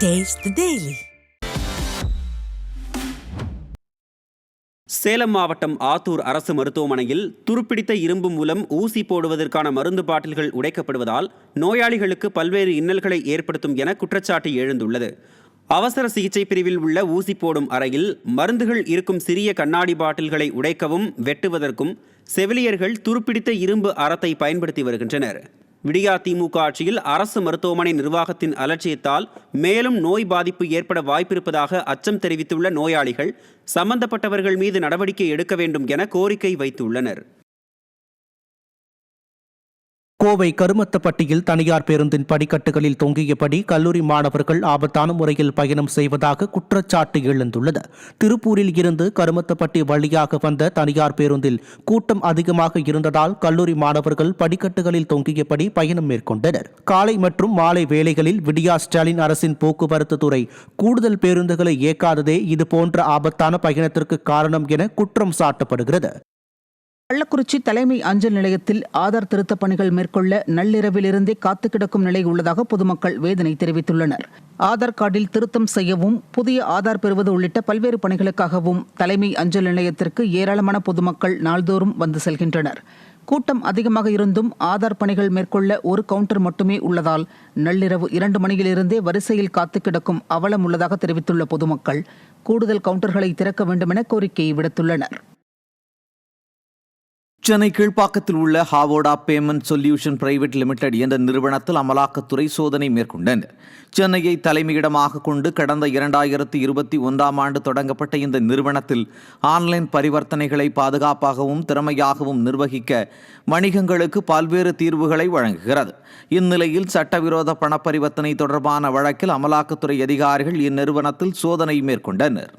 Taste the Daily. Salem மாவட்டம் ஆத்தூர் அரசு மருத்துவமனையில் துருப்பிடித்த இரும்பு மூலம் ஊசி போடுவதற்கான மருந்து பாட்டில்கள் உடைக்கப்படுவதால் நோயாளிகளுக்கு பல்வேறு இன்னல்களை ஏற்படுத்தும் என குற்றச்சாட்டு எழுந்துள்ளது. அவசர சிகிச்சை பிரிவில் உள்ள ஊசி போடும் அறையில் மருந்துகள் இருக்கும் சிறிய கண்ணாடி பாட்டில்களை உடைக்கவும் வெட்டுவதற்கும் செவிலியர்கள் துருப்பிடித்த இரும்பு அரத்தை பயன்படுத்தி வருகின்றனர். விடியா திமுக ஆட்சியில் அரசு மருத்துவமனை நிர்வாகத்தின் அலட்சியத்தால் மேலும் நோய் பாதிப்பு ஏற்பட வாய்ப்பிருப்பதாக அச்சம் தெரிவித்துள்ள நோயாளிகள் சம்பந்தப்பட்டவர்கள் மீது நடவடிக்கை எடுக்க வேண்டும் என கோரிக்கை வைத்துள்ளனர். கோவை கருமத்தப்பட்டியில் தனியார் பேருந்தின் படிக்கட்டுகளில் தொங்கியபடி கல்லூரி மாணவர்கள் ஆபத்தான முறையில் பயணம் செய்வதாக குற்றச்சாட்டு எழுந்துள்ளது. திருப்பூரில் இருந்து கருமத்தப்பட்டி வழியாக வந்த தனியார் பேருந்தில் கூட்டம் அதிகமாக இருந்ததால் கல்லூரி மாணவர்கள் படிக்கட்டுகளில் தொங்கியபடி பயணம் மேற்கொண்டனர். காலை மற்றும் மாலை வேளைகளில் விடியா ஸ்டாலின் அரசின் போக்குவரத்து துறை கூடுதல் பேருந்துகளை இயக்காததே இதுபோன்ற ஆபத்தான பயணத்திற்கு காரணம் என குற்றம் சாட்டப்படுகிறது. கள்ளக்குறிச்சி தலைமை அஞ்சல் நிலையத்தில் ஆதார் திருத்தப் பணிகள் மேற்கொள்ள நள்ளிரவிலிருந்தே காத்து கிடக்கும் நிலை உள்ளதாக பொதுமக்கள் வேதனை தெரிவித்துள்ளனர். ஆதார் கார்டில் திருத்தம் செய்யவும் புதிய ஆதார் பெறுவது உள்ளிட்ட பல்வேறு பணிகளுக்காகவும் தலைமை அஞ்சல் நிலையத்திற்கு ஏராளமான பொதுமக்கள் நாள்தோறும் வந்து செல்கின்றனர். கூட்டம் அதிகமாக இருந்தும் ஆதார் பணிகள் மேற்கொள்ள ஒரு கவுண்டர் மட்டுமே உள்ளதால் நள்ளிரவு 2 மணியிலிருந்தே வரிசையில் காத்து கிடக்கும் அவலம் உள்ளதாக தெரிவித்துள்ள பொதுமக்கள் கூடுதல் கவுண்டர்களை திறக்க வேண்டும் என கோரிக்கை விடுத்துள்ளனர். சென்னை கீழ்ப்பாக்கத்தில் உள்ள ஹாவோடா பேமெண்ட் சொல்யூஷன் பிரைவேட் லிமிடெட் என்ற நிறுவனத்தில் அமலாக்கத்துறை சோதனை மேற்கொண்டனர். சென்னையை தலைமையிடமாக கொண்டு கடந்த 2021 தொடங்கப்பட்ட இந்த நிறுவனத்தில் ஆன்லைன் பரிவர்த்தனைகளை பாதுகாப்பாகவும் திறமையாகவும் நிர்வகிக்க வணிகங்களுக்கு பல்வேறு தீர்வுகளை வழங்குகிறது. இந்நிலையில் சட்டவிரோத பணப்பரிவர்த்தனை தொடர்பான வழக்கில் அமலாக்கத்துறை அதிகாரிகள் இந்நிறுவனத்தில் சோதனை மேற்கொண்டனர்.